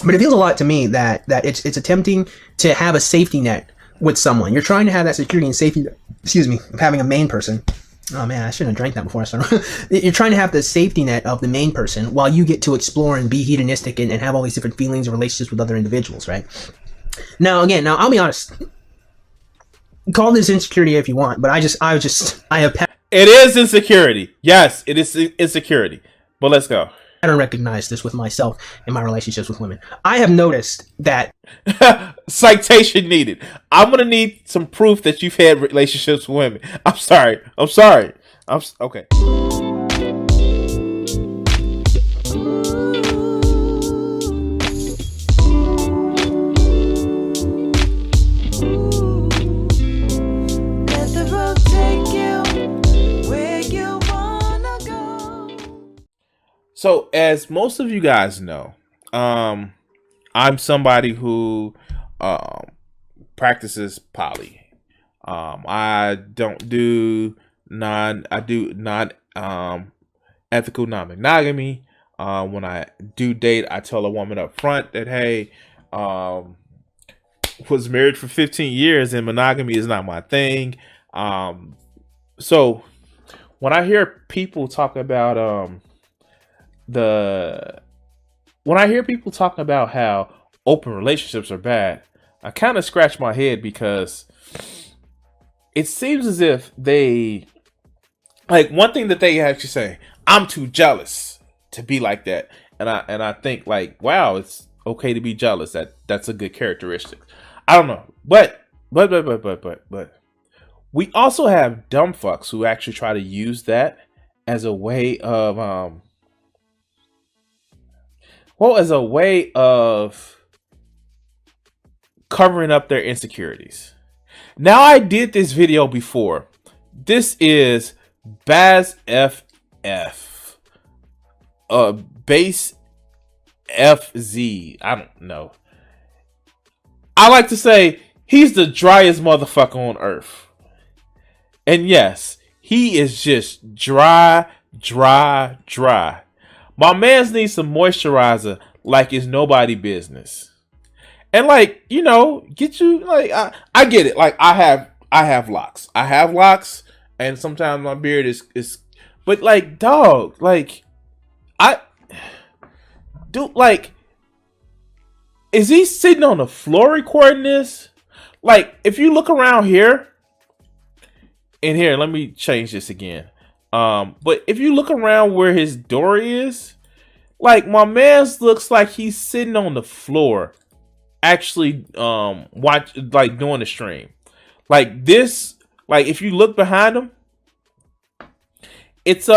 But it feels a lot to me that it's attempting to have a safety net with someone. You're trying to have that security and safety, excuse me, of having a main person. Oh man, I shouldn't have drank that before I started. You're trying to have the safety net of the main person while you get to explore and be hedonistic and have all these different feelings and relationships with other individuals, right? Now, again, I'll be honest. Call this insecurity if you want, but I have It is insecurity. Yes, it is insecurity. But let's go. I don't recognize this with myself in my relationships with women. I have noticed that citation needed. I'm gonna need some proof that you've had relationships with women. I'm sorry. Okay. So, as most of you guys know, I'm somebody who practices poly. I do non ethical non-monogamy. When I do date, I tell a woman up front that, hey, was married for 15 years and monogamy is not my thing. So when I hear people talk about when I hear people talking about how open relationships are bad, I kind of scratch my head because it seems as if they, like, one thing that they actually say, I'm too jealous to be like that. And I think, like, wow, it's okay to be jealous. That's a good characteristic. I don't know. But we also have dumb fucks who actually try to use that as a way of covering up their insecurities. Now, I did this video before. This is BASSFZz. BASSFZz. I don't know. I like to say he's the driest motherfucker on earth. And yes, he is just dry. My man's needs some moisturizer like it's nobody business. And, like, you know, get you, like, I get it. Like, I have locks. And sometimes my beard is but, like, dog, like, is he sitting on the floor recording this? Like, if you look around here, and here, let me change this again. But if you look around where his door is, like, my man's looks like he's sitting on the floor, actually, doing the stream. Like this, like, if you look behind him, it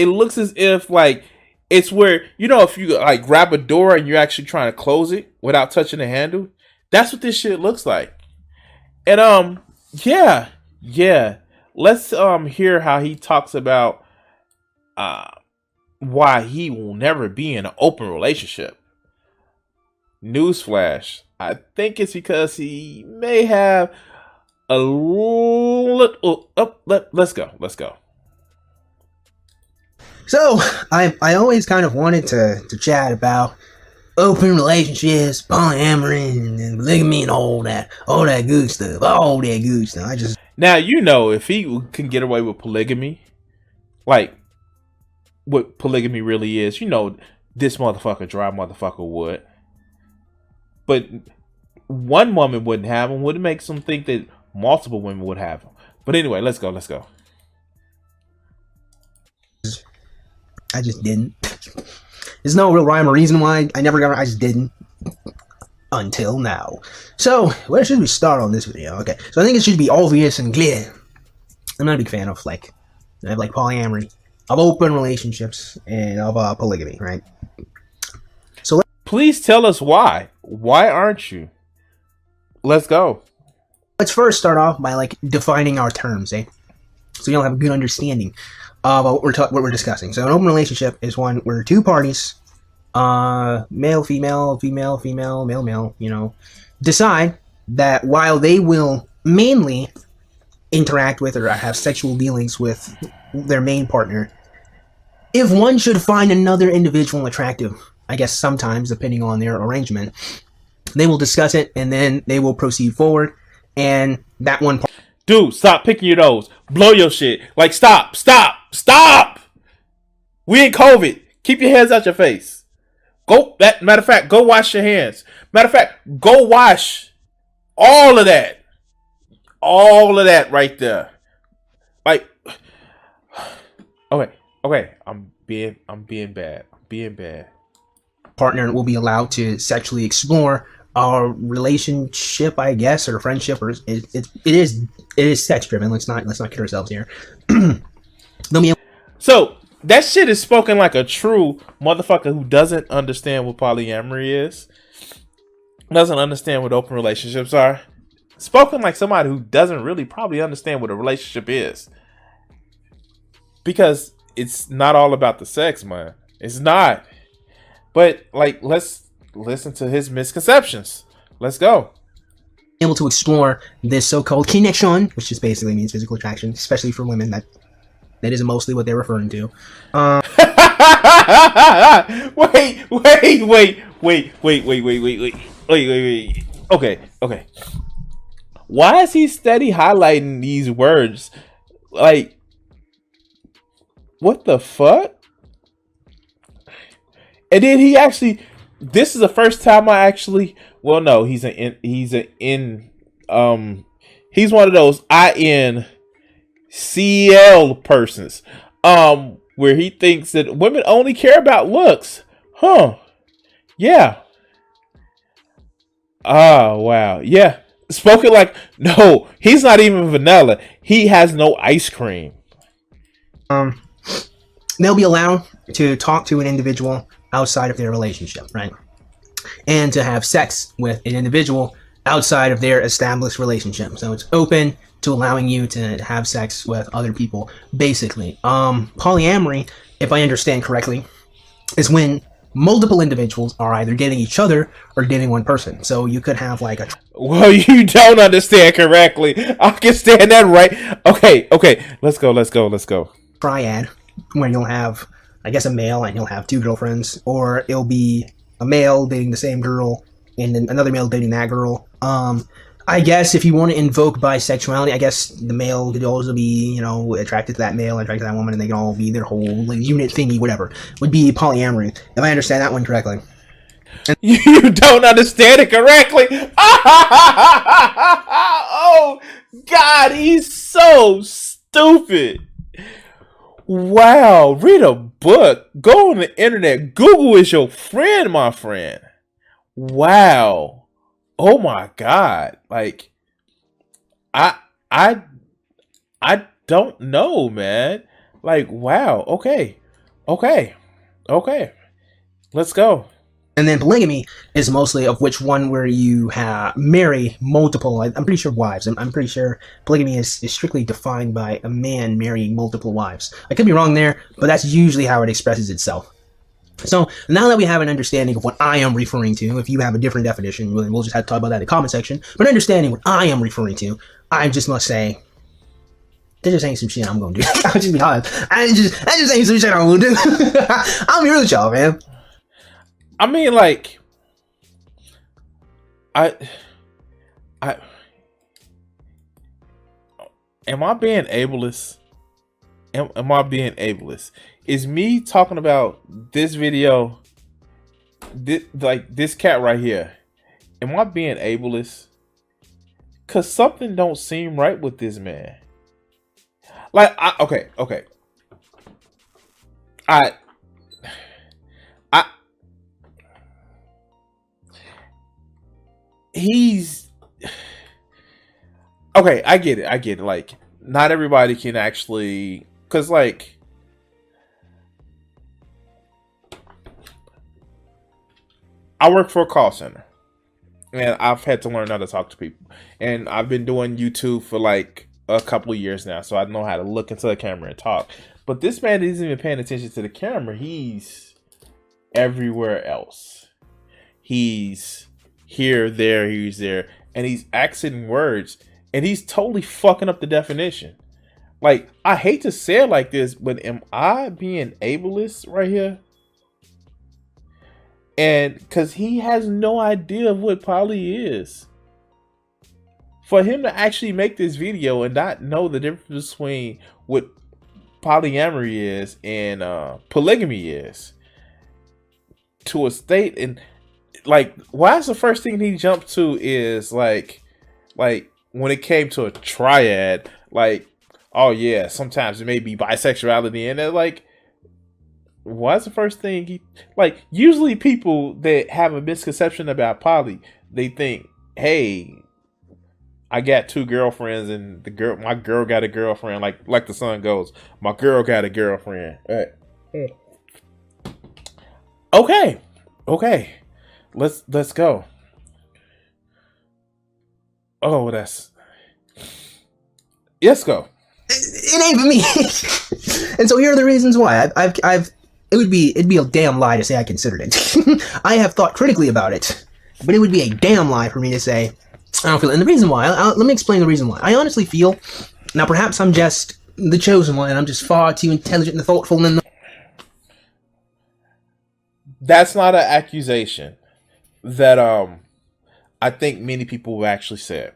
looks as if, like, it's where, you know, if you, like, grab a door and you're actually trying to close it without touching the handle, that's what this shit looks like. And, yeah. Let's hear how he talks about why he will never be in an open relationship. Newsflash. I think it's because he may have a little... Let's go. So, I always kind of wanted to chat about open relationships, polyamory, and polygamy, and all that good stuff. I just... Now, you know, if he can get away with polygamy, like what polygamy really is, you know, this dry motherfucker would. But one woman wouldn't have him. Would it make some think that multiple women would have him? But anyway, let's go. I just didn't. There's no real rhyme or reason why I never got. I just didn't. Until now. So, where should we start on this video? Okay, so I think it should be obvious and clear. I'm not a big fan of, like polyamory, of open relationships, and of polygamy, right? So, please tell us why. Why aren't you? Let's go. Let's first start off by, like, defining our terms, so you'll have a good understanding of what we're discussing. So, an open relationship is one where two parties, male, female, male, you know, decide that while they will mainly interact with or have sexual dealings with their main partner, if one should find another individual attractive, I guess sometimes, depending on their arrangement, they will discuss it and then they will proceed forward. And that one part. Dude, stop picking your nose. Blow your shit. Like, stop. We ain't COVID. Keep your hands out your face. Matter of fact, go wash your hands. Matter of fact, go wash all of that. All of that right there. Like, okay. I'm being bad. Partner will be allowed to sexually explore our relationship, I guess, or friendship, or it is sex driven. Let's not kid ourselves here. So that shit is spoken like a true motherfucker who doesn't understand what polyamory is, doesn't understand what open relationships are. Spoken like somebody who doesn't really probably understand what a relationship is, because it's not all about the sex, man. It's not. But like, let's listen to his misconceptions. Let's go. Able to explore this so-called connection, which just basically means physical attraction, especially for women. That is mostly what they're referring to. Wait. Okay. Why is he steady highlighting these words? Like, what the fuck? And then this is the first time he's one of those INCL persons, where he thinks that women only care about looks. Huh. Yeah. Oh, wow. Yeah. Spoken like, no, he's not even vanilla. He has no ice cream. They'll be allowed to talk to an individual outside of their relationship, right? And to have sex with an individual outside of their established relationship. So it's open to allowing you to have sex with other people, basically. Polyamory, if I understand correctly, is when multiple individuals are either dating each other or dating one person. So you could have like a... Well, you don't understand correctly. I can stand that right. Okay. Let's go. Triad, where you'll have, I guess, a male and he'll have two girlfriends, or it'll be a male dating the same girl and then another male dating that girl. I guess if you want to invoke bisexuality, I guess the male could also be, attracted to that male, attracted to that woman, and they can all be their whole unit thingy, whatever. Would be polyamory, if I understand that one correctly. And you don't understand it correctly. Oh, God, he's so stupid. Wow, read a book. Go on the internet. Google is your friend, my friend. Wow. Oh my God. Like, I don't know, man. Like, wow. Okay. Let's go. And then polygamy is mostly of which one where you marry multiple, I'm pretty sure, wives. I'm pretty sure polygamy is strictly defined by a man marrying multiple wives. I could be wrong there, but that's usually how it expresses itself. So now that we have an understanding of what I am referring to, if you have a different definition, we'll just have to talk about that in the comment section. But understanding what I am referring to, I just must say, that just ain't some shit I'm gonna do. I'll just be honest. That just ain't some shit I'm gonna do. I'll be real with y'all, man. I mean, like, am I being ableist? Am I being ableist? Is me talking about this video, this cat right here, am I being ableist? Cause something don't seem right with this man. Like, okay. He's okay. I get it. Like, not everybody can actually, cause like, I work for a call center, and I've had to learn how to talk to people, and I've been doing YouTube for like a couple of years now, so I know how to look into the camera and talk. But this man isn't even paying attention to the camera. He's everywhere else. He's here, there, he's there, and he's accenting words, and he's totally fucking up the definition. Like, I hate to say it like this, but am I being ableist right here? And because he has no idea of what poly is. For him to actually make this video and not know the difference between what polyamory is and polygamy is, to a state, and like, why is the first thing he jumped to is like when it came to a triad, like, oh yeah, sometimes it may be bisexuality, and they're like, why is the first thing he, like, usually people that have a misconception about poly, they think, hey, I got 2 girlfriends and my girl got a girlfriend, like the song goes, my girl got a girlfriend. Okay. Let's go. Oh, let's go. It ain't for me. And so here are the reasons why. It'd be a damn lie to say I considered it. I have thought critically about it, but it would be a damn lie for me to say I don't feel it. And the reason why, let me explain the reason why. I honestly feel, now perhaps I'm just the chosen one and I'm just far too intelligent and thoughtful and that's not an accusation that I think many people have actually said.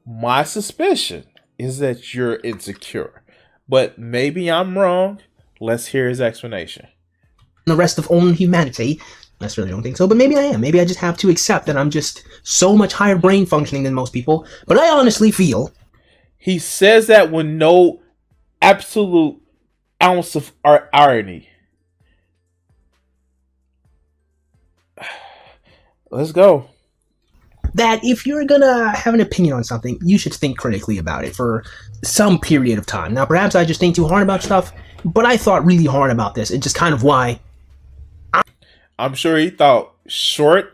My suspicion is that you're insecure, but maybe I'm wrong. Let's hear his explanation. The rest of all humanity. I really don't think so, but maybe I am. Maybe I just have to accept that I'm just so much higher brain functioning than most people. But I honestly feel he says that with no absolute ounce of irony. Let's go. That if you're gonna have an opinion on something, you should think critically about it for some period of time. Now, perhaps I just think too hard about stuff, but I thought really hard about this. It's just kind of why. I'm sure he thought short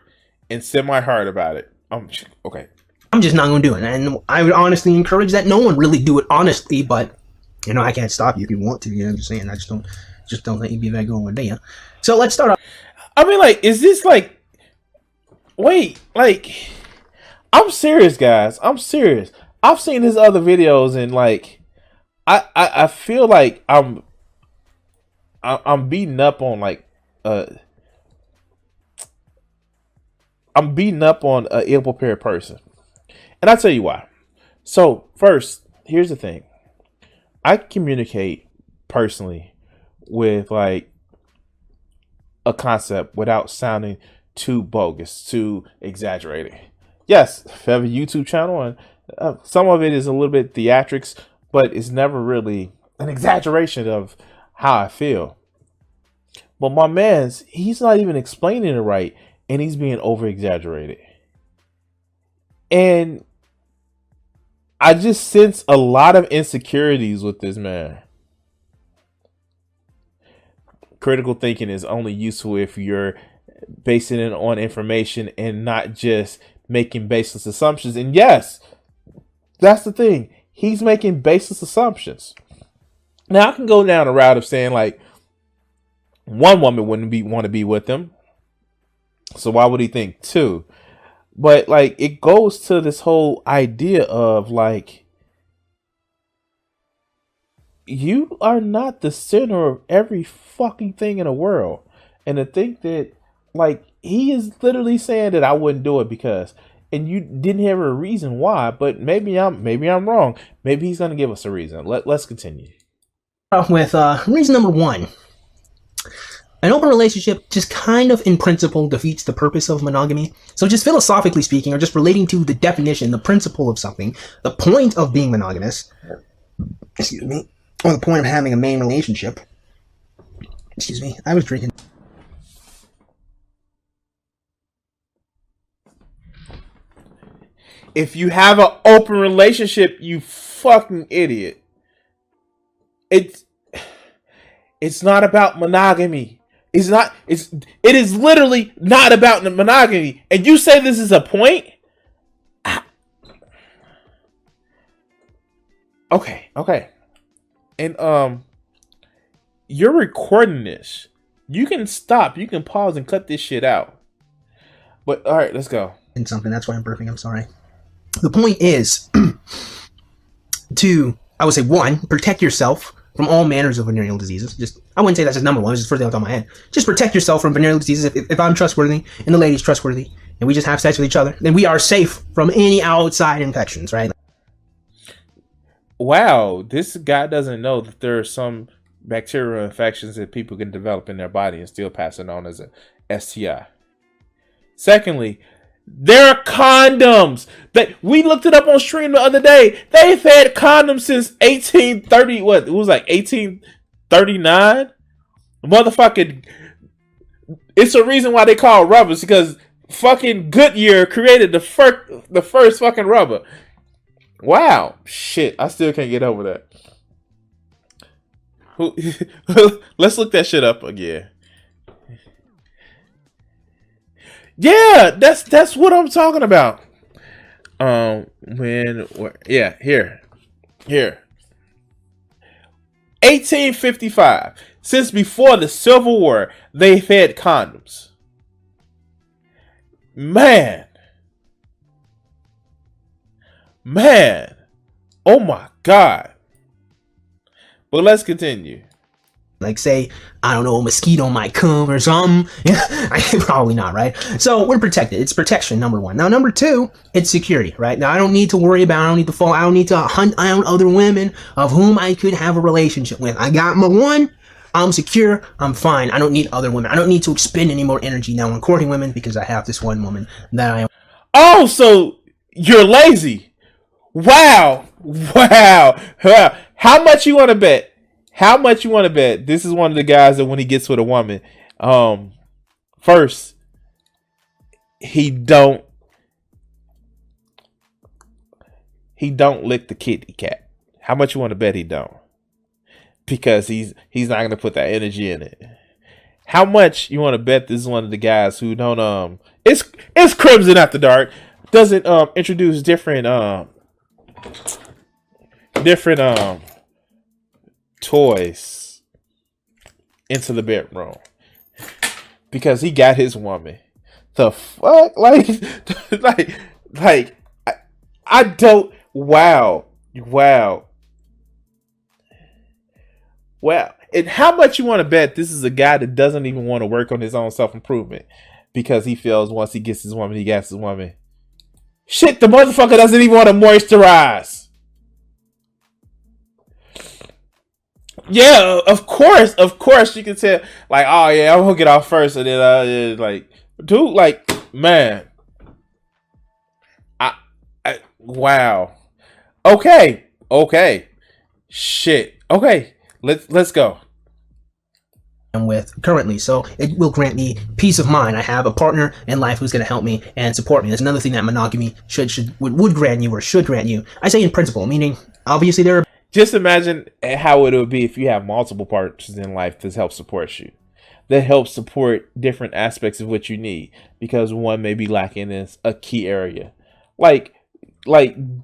and semi-hard about it. Okay. I'm just not going to do it. And I would honestly encourage that no one really do it honestly, but, you know, I can't stop you if you want to. You know what I'm saying? I just don't think you'd be that good one, do you? So let's start off. I mean, like, is this like, wait, like, I'm serious, guys. I'm serious. I've seen his other videos and like, I feel like I'm beating up on like, I'm beating up on an ill-prepared person. And I'll tell you why. So, first, here's the thing. I communicate personally with, like, a concept without sounding too bogus, too exaggerated. Yes, I have a YouTube channel, and some of it is a little bit theatrics, but it's never really an exaggeration of how I feel. But my man's, he's not even explaining it right. And he's being over exaggerated. And I just sense a lot of insecurities with this man. Critical thinking is only useful if you're basing it on information and not just making baseless assumptions. And yes, that's the thing. He's making baseless assumptions. Now I can go down a route of saying like one woman wouldn't want to be with him. So why would he think 2? But like, it goes to this whole idea of like, you are not the center of every fucking thing in the world. And to think that like, he is literally saying that I wouldn't do it because, and you didn't have a reason why, but maybe I'm wrong. Maybe he's going to give us a reason. Let's continue. With reason number 1. An open relationship just kind of in principle defeats the purpose of monogamy. So just philosophically speaking, or just relating to the definition, the principle of something, the point of being monogamous, excuse me, or the point of having a main relationship, excuse me, I was drinking. If you have an open relationship, you fucking idiot. It's not about monogamy. It is literally not about monogamy. And you say this is a point? Okay. And you're recording this. You can stop. You can pause and cut this shit out. But all right, let's go. And something. That's why I'm burping. I'm sorry. The point is to, I would say, 1, protect yourself from all manners of venereal diseases. Just, I wouldn't say that's just number one. It's just the first thing off the top of my head. Just protect yourself from venereal diseases. If I'm trustworthy and the lady's trustworthy and we just have sex with each other, then we are safe from any outside infections, right? Wow, this guy doesn't know that there are some bacterial infections that people can develop in their body and still pass it on as a STI. Secondly, there are condoms. That we looked it up on stream the other day. They've had condoms since 1830. What? It was like 1839. Motherfucking. It's a reason why they call rubbers, because fucking Goodyear created the first fucking rubber. Wow, shit! I still can't get over that. Let's look that shit up again. Yeah, that's what I'm talking about. Here. 1855. Since before the Civil War, they've had condoms. Man. Oh my God. But let's continue. Like, say, I don't know, a mosquito might come or something. Probably not, right? So we're protected. It's protection, number one. Now, number two, it's security, right? Now, I don't need to worry about, I don't need to fall, I don't need to hunt down other women of whom I could have a relationship with. I got my one. I'm secure. I'm fine. I don't need other women. I don't need to expend any more energy now on courting women because I have this one woman that I am. Oh, so you're lazy. Wow. How much you want to bet? How much you want to bet? This is one of the guys that when he gets with a woman, first, he don't lick the kitty cat. How much you want to bet he don't? Because he's not gonna put that energy in it. How much you want to bet this is one of the guys who don't it's Crimson After Dark, doesn't introduce different toys into the bedroom because he got his woman. The fuck, I don't. Wow. And how much you want to bet this is a guy that doesn't even want to work on his own self-improvement because he feels once he gets his woman, he gets his woman. Shit, the motherfucker doesn't even want to moisturize. Yeah, of course you can tell, like, oh yeah, I'm gonna get off first, and then like, dude, like, man, I wow, okay, shit, okay, let's go. I'm with currently, so it will grant me peace of mind. I have a partner in life who's going to help me and support me. That's another thing that monogamy would grant you, or should grant you. I say in principle, meaning obviously there are. Just imagine how it would be if you have multiple partners in life that help support you, that help support different aspects of what you need, because one may be lacking in a key area. Like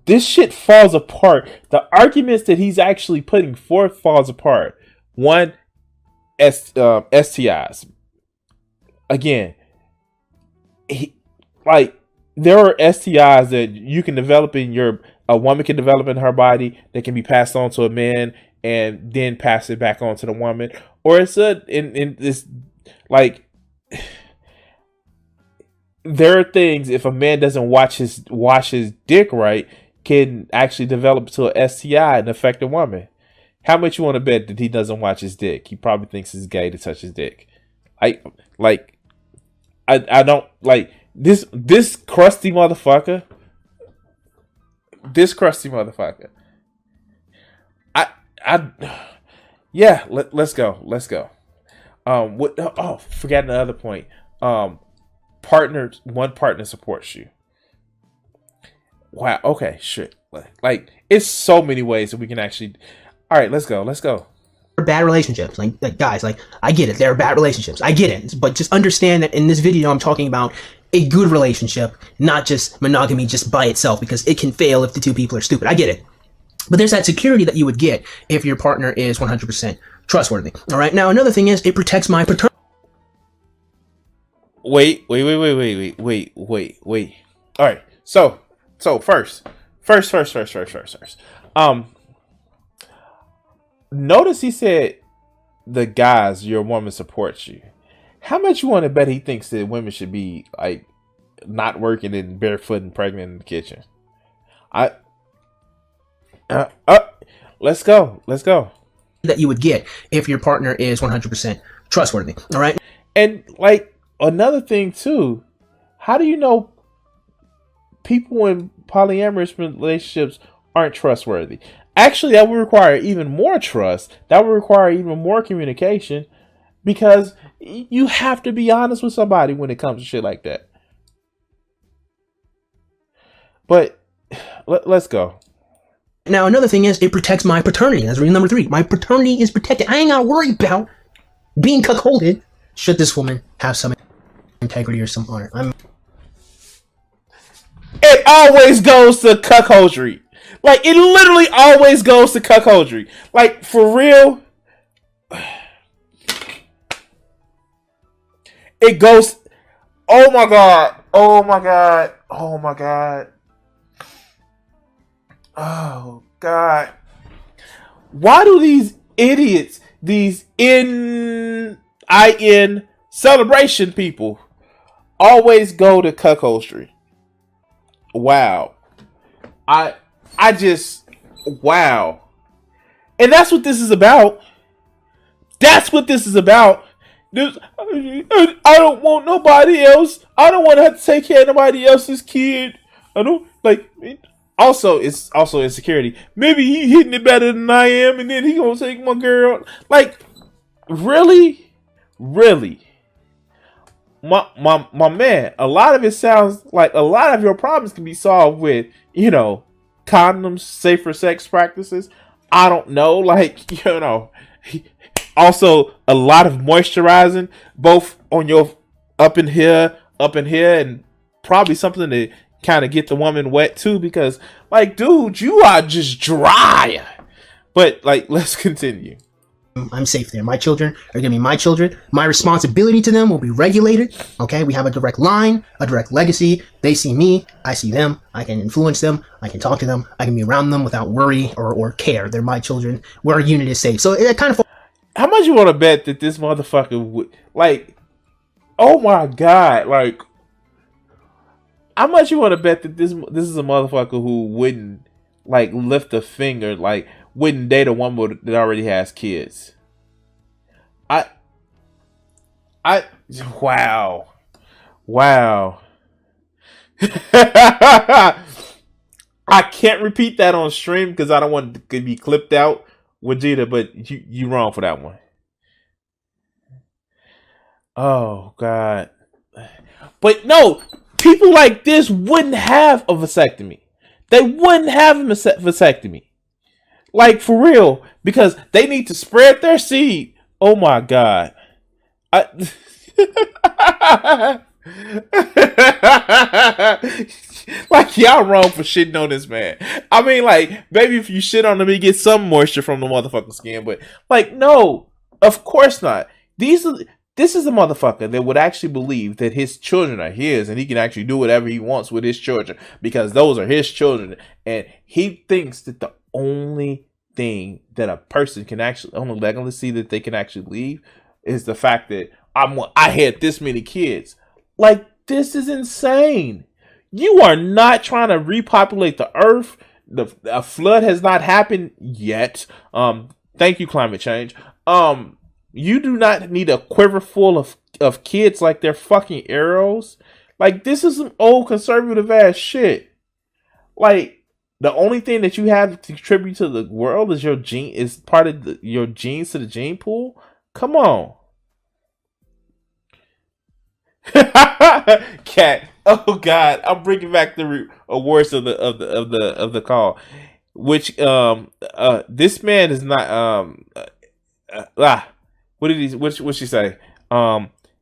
this shit falls apart. The arguments that he's actually putting forth falls apart. One, STIs. Again, there are STIs that you can develop a woman can develop in her body that can be passed on to a man and then pass it back on to the woman. Or it's in this, like, there are things, if a man doesn't wash his dick right, can actually develop to a STI and affect a woman. How much you want to bet that he doesn't watch his dick? He probably thinks it's gay to touch his dick. I don't like this crusty motherfucker. Let's go. Forgot another point. One partner supports you. Wow. Okay. Shit. Like it's so many ways that we can actually. All right. Let's go. Bad relationships, like guys, like, I get it, there are bad relationships, I get it, but just understand that in this video I'm talking about a good relationship, not just monogamy just by itself, because it can fail if the two people are stupid. I get it, but there's that security that you would get if your partner is 100% trustworthy. All right, now another thing is it protects my paternal. Wait. All right, so first. notice he said the guys, your woman supports you. How much you want to bet he thinks that women should be like not working and barefoot and pregnant in the kitchen? Let's go. That you would get if your partner is 100% trustworthy. All right. And like another thing too, how do you know people in polyamorous relationships aren't trustworthy? Actually, that would require even more trust. That would require even more communication, because you have to be honest with somebody when it comes to shit like that. But let's go. Now, another thing is, it protects my paternity. That's reason number 3. My paternity is protected. I ain't got to worry about being cuckolded should this woman have some integrity or some honor. It always goes to cuckoldry. Like, it literally always goes to cuckoldry. Like, for real. It goes. Oh my god. Oh my god. Oh my god. Oh god. Why do these idiots, these in celebration people, always go to cuckoldry? Wow. I just, wow. And that's what this is about. That's what this is about. I don't want nobody else. I don't want to have to take care of nobody else's kid. I don't like. Also, it's also insecurity. Maybe he hitting it better than I am, and then he gonna take my girl. Like, really, really. My man. A lot of it sounds like a lot of your problems can be solved with, condoms, safer sex practices. I don't know, like, also a lot of moisturizing, both on your up in here, and probably something to kind of get the woman wet too, because, like, dude, you are just dry. But, like, let's continue. I'm safe there. My children are going to be my children. My responsibility to them will be regulated. Okay, we have a direct line, a direct legacy. They see me, I see them. I can influence them. I can talk to them. I can be around them without worry or care. They're my children. Our unit is safe. So it kind of. How much you want to bet that this motherfucker would, like, oh my god, like, how much you want to bet that this is a motherfucker who wouldn't, like, lift a finger, like, wouldn't date a woman that already has kids? Wow. I can't repeat that on stream because I don't want it to be clipped out, Vegeta, but you wrong for that one. Oh god. But no, people like this wouldn't have a vasectomy. They wouldn't have a vasectomy. Like, for real, because they need to spread their seed. Oh my god. Like, y'all wrong for shitting on this man. I mean, like, maybe if you shit on him, he gets some moisture from the motherfucking skin, but, like, no, of course not. This is a motherfucker that would actually believe that his children are his, and he can actually do whatever he wants with his children because those are his children. And he thinks that the only thing that a person can actually, only legacy that they can actually leave is the fact that I had this many kids. Like, this is insane. You are not trying to repopulate the earth. A flood has not happened yet. Thank you, climate change. You do not need a quiver full of kids like they're fucking arrows. Like, this is some old conservative ass shit. Like, the only thing that you have to contribute to the world is your gene, is part of your genes to the gene pool. Come on. Cat. Oh god, I'm bringing back the awards of the call, which this man is not what did he? What she say?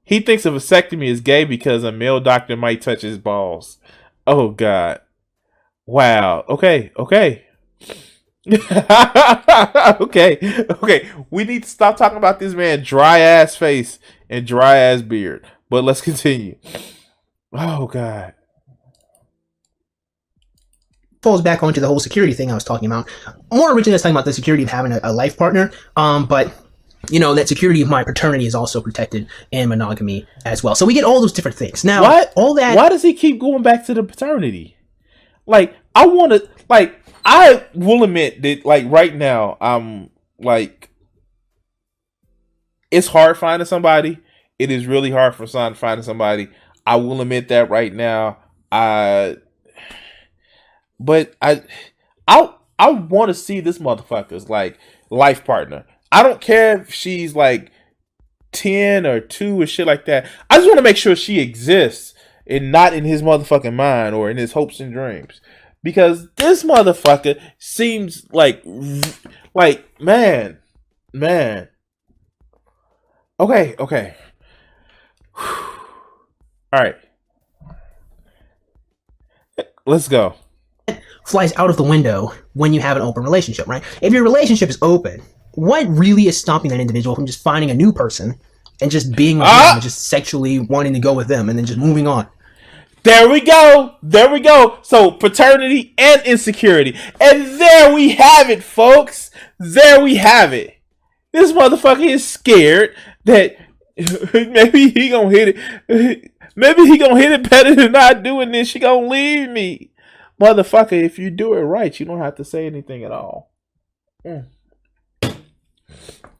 He thinks a vasectomy is gay because a male doctor might touch his balls. Oh god. Wow. Okay. Okay. We need to stop talking about this man dry ass face and dry ass beard. But let's continue. Oh god. falls back onto the whole security thing I was talking about. More originally, I was talking about the security of having a life partner, but that security of my paternity is also protected in monogamy as well. So we get all those different things. Now, all that. Why does he keep going back to the paternity? Like, I will admit that, like, right now, I'm like, it's hard finding somebody. It is really hard for finding somebody. I will admit that right now. But I want to see this motherfucker's like life partner. I don't care if she's like 10 or 2 or shit like that. I just want to make sure she exists and not in his motherfucking mind or in his hopes and dreams. Because this motherfucker seems like man. Okay. All right. Let's go. Flies out of the window when you have an open relationship, right? If your relationship is open, what really is stopping that individual from just finding a new person and just being with them and just sexually wanting to go with them and then just moving on? There we go. So paternity and insecurity. And there we have it, folks. There we have it. This motherfucker is scared that maybe he gonna hit it. Maybe he gonna hit it better than not doing this. She gonna leave me. Motherfucker, if you do it right, you don't have to say anything at all.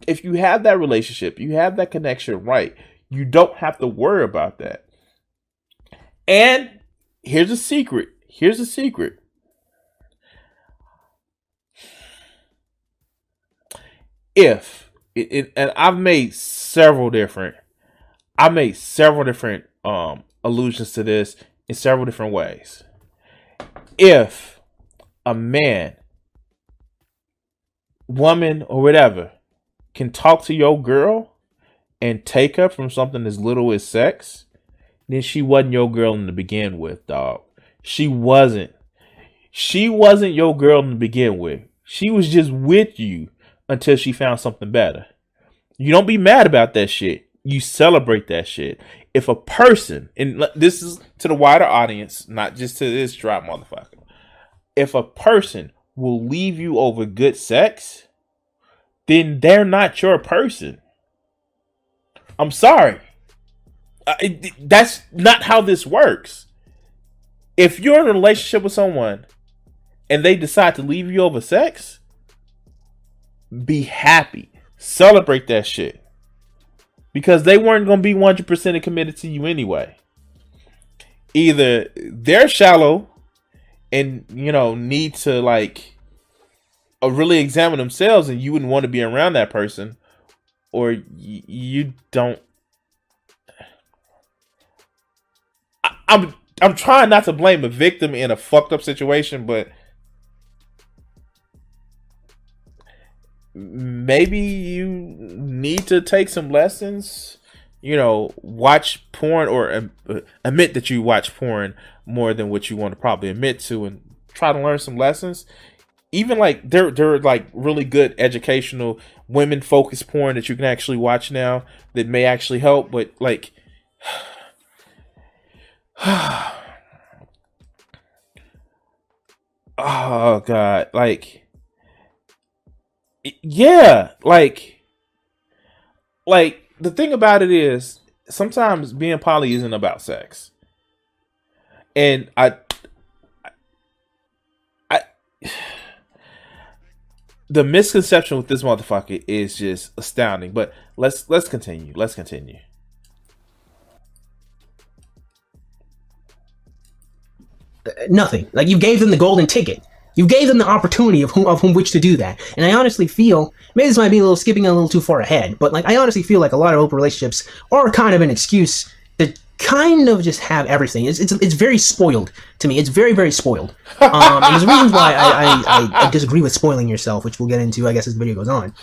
If you have that relationship, you have that connection right, you don't have to worry about that. And here's a secret. And I've made several different allusions to this in several different ways. If a man, woman, or whatever can talk to your girl and take her from something as little as sex, then she wasn't your girl to begin with, dog. She wasn't your girl to begin with. She was just with you until she found something better. You don't be mad about that shit. You celebrate that shit. If a person, and this is to the wider audience, not just to this drop motherfucker. If a person will leave you over good sex, then they're not your person. I'm sorry. That's not how this works. If you're in a relationship with someone and they decide to leave you over sex, be happy. Celebrate that shit. Because they weren't going to be 100% committed to you anyway. Either they're shallow and, need to really examine themselves and you wouldn't want to be around that person, or you don't. I'm trying not to blame a victim in a fucked up situation, but maybe you need to take some lessons, watch porn or admit that you watch porn more than what you want to probably admit to, and try to learn some lessons. Even they're like really good educational women focused porn that you can actually watch now that may actually help, but oh god, yeah, the thing about it is sometimes being poly isn't about sex. And the misconception with this motherfucker is just astounding. But let's continue. Nothing. You gave them the golden ticket. You gave them the opportunity of whom which to do that. And I honestly feel, maybe this might be skipping a little too far ahead, but I honestly feel like a lot of open relationships are kind of an excuse to kind of just have everything. It's very spoiled to me. It's very, very spoiled. And there's reasons why I disagree with spoiling yourself, which we'll get into, I guess, as the video goes on.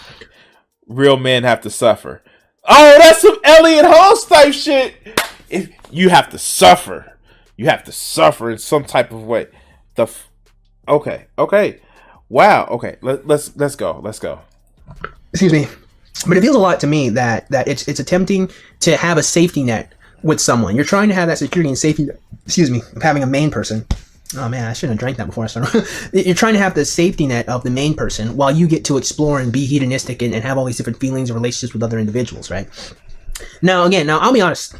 Real men have to suffer. Oh, that's some Elliot Holmes type shit. You have to suffer. You have to suffer in some type of way. Okay. Wow. Okay. Let's go. Excuse me. But it feels a lot to me that it's attempting to have a safety net with someone. You're trying to have that security and safety, of having a main person. Oh man, I shouldn't have drank that before I started. You're trying to have the safety net of the main person while you get to explore and be hedonistic and have all these different feelings and relationships with other individuals, right? Now, again, I'll be honest.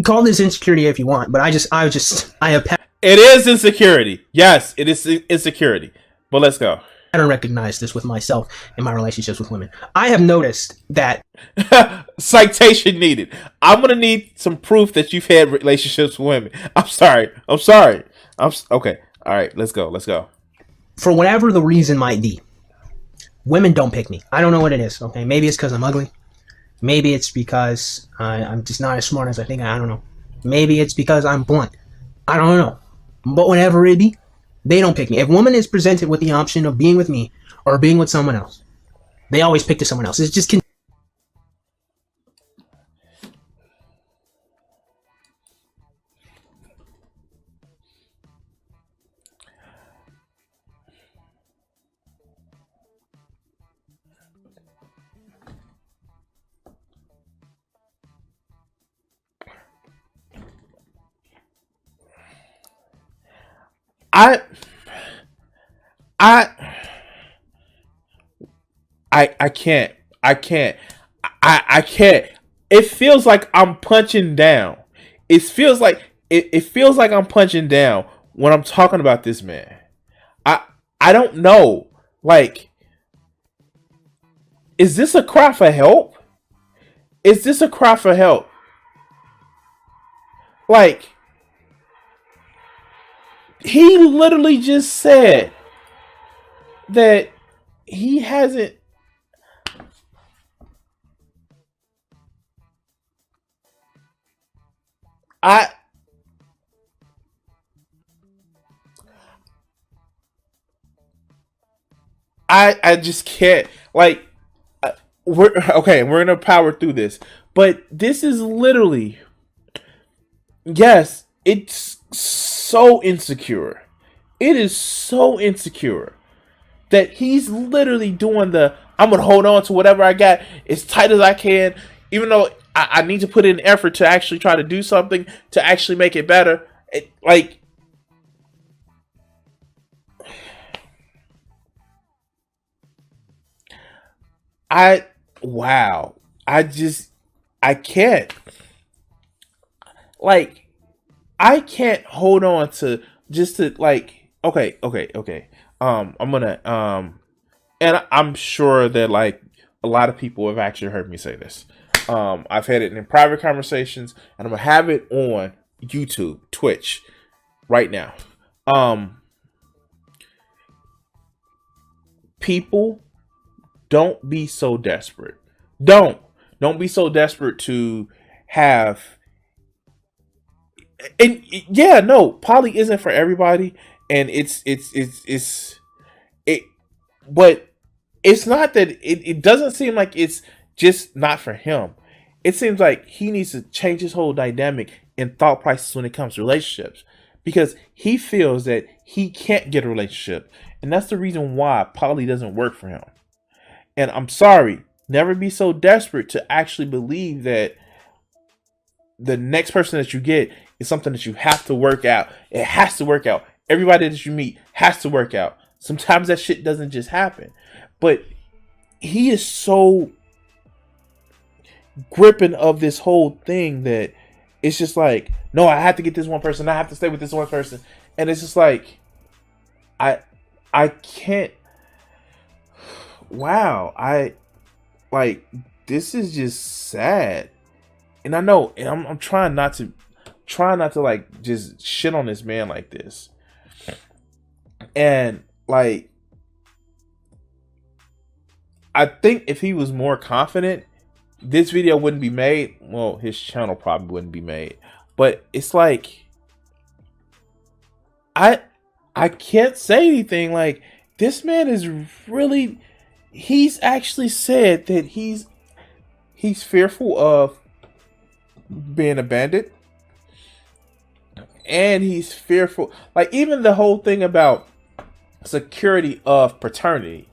Call this insecurity if you want, but I have It is insecurity. Yes, it is insecurity. But let's go. pattern recognized this with myself in my relationships with women. I have noticed that Citation needed. I'm gonna need some proof that you've had relationships with women. I'm sorry. Okay. All right. Let's go. for whatever the reason might be, women don't pick me. I don't know what it is. Okay, maybe it's because I'm ugly. Maybe it's because I'm just not as smart as I think. I don't know. Maybe it's because I'm blunt. I don't know. But whatever it be, they don't pick me. If a woman is presented with the option of being with me or being with someone else, they always pick to someone else. It's just I I I can't. I can't. It feels like I'm punching down. It feels like I'm punching down when I'm talking about this man. I don't know. Like, is this a cry for help? Is this a cry for help? Like, he literally just said that he hasn't. I I just can't. Like, we're okay. We're gonna power through this, but this is literally, yes, it's so insecure. It is so insecure that he's literally doing the I'm gonna hold on to whatever I got as tight as I can, even though I need to put in effort to actually try to do something to actually make it better. Like, wow. I can't. Like, I can't hold on to just to, like, okay. I'm gonna, and I'm sure that, like, a lot of people have actually heard me say this. I've had it in private conversations, and I'm gonna have it on YouTube, Twitch, right now. People, don't be so desperate. Don't be so desperate to have. And yeah, no, poly isn't for everybody, and it. But it's not that it doesn't seem like it's just not for him. It seems like he needs to change his whole dynamic and thought process when it comes to relationships, because he feels that he can't get a relationship, and that's the reason why poly doesn't work for him. And I'm sorry, never be so desperate to actually believe that the next person that you get is something that you have to work out. It has to work out. Everybody that you meet has to work out. Sometimes that shit doesn't just happen. But he is so gripping of this whole thing that it's just like, no, I have to get this one person. I have to stay with this one person. And it's just like, I can't. Wow. Like, this is just sad. And I know, and I'm trying not to like just shit on this man like this. And like, I think if he was more confident, this video wouldn't be made. Well, his channel probably wouldn't be made. But it's like, I can't say anything. Like, this man is really, he's actually said that he's fearful of being abandoned, and he's fearful, like, even the whole thing about security of paternity.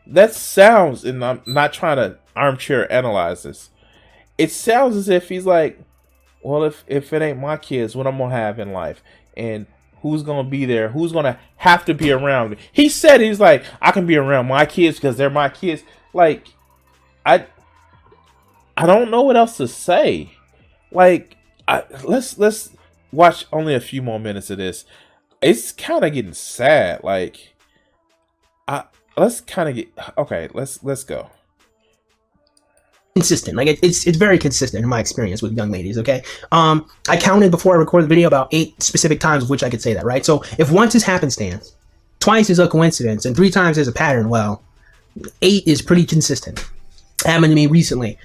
That sounds, and I'm not trying to armchair analyze this, it sounds as if he's like, well, if it ain't my kids, what I'm gonna have in life, and who's gonna be there, who's gonna have to be around me. He said, he's like, I can be around my kids because they're my kids. Like, I don't know what else to say. Like, let's watch only a few more minutes of this. It's kind of getting sad. Like, let's go. Consistent. Like it's very consistent in my experience with young ladies. Okay. I counted before I recorded the video about 8 specific times of which I could say that, right? So if once is happenstance, twice is a coincidence, and 3 times is a pattern, well, 8 is pretty consistent. Happened to me recently.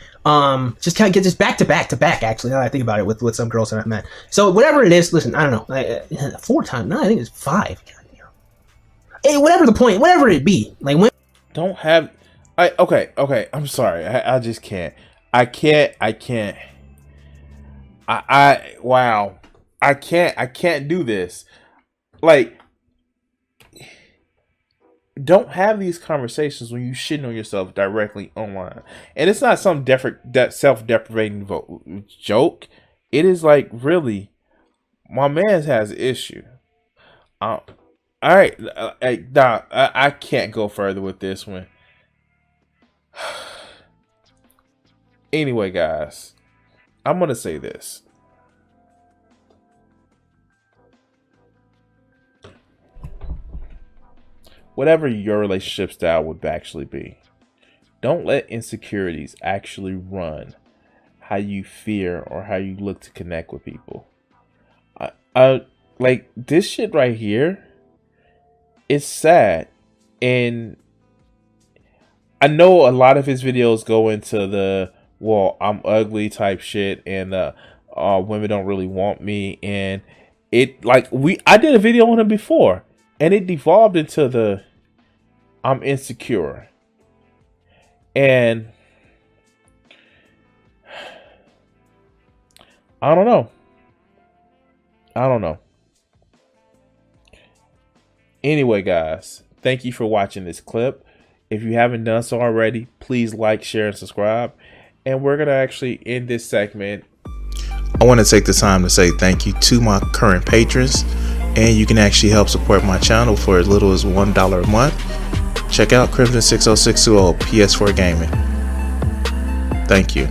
Just kind of get this back to back to back, actually, now that I think about it, with some girls that I've met. So whatever it is, listen, I don't know. 4 times. No, I think it's 5. Hey, whatever the point, whatever it be. Like, when don't have okay, I'm sorry. I just can't. I wow. I can't do this. Like, don't have these conversations when you shitting on yourself directly online. And it's not some self-deprecating joke. It is like, really, my man has an issue. All right, I can't go further with this one. Anyway, guys, I'm gonna say this. Whatever your relationship style would actually be, don't let insecurities actually run how you fear or how you look to connect with people. Like, this shit right here is sad. And I know a lot of his videos go into the, well, I'm ugly type shit, and women don't really want me. And it, like, I did a video on him before, and it devolved into the, I'm insecure. And I don't know. Anyway, guys, thank you for watching this clip. If you haven't done so already, please like, share, and subscribe. And we're going to actually end this segment. I want to take the time to say thank you to my current patrons. And you can actually help support my channel for as little as $1 a month. Check out Crimson60620 PS4 Gaming. Thank you.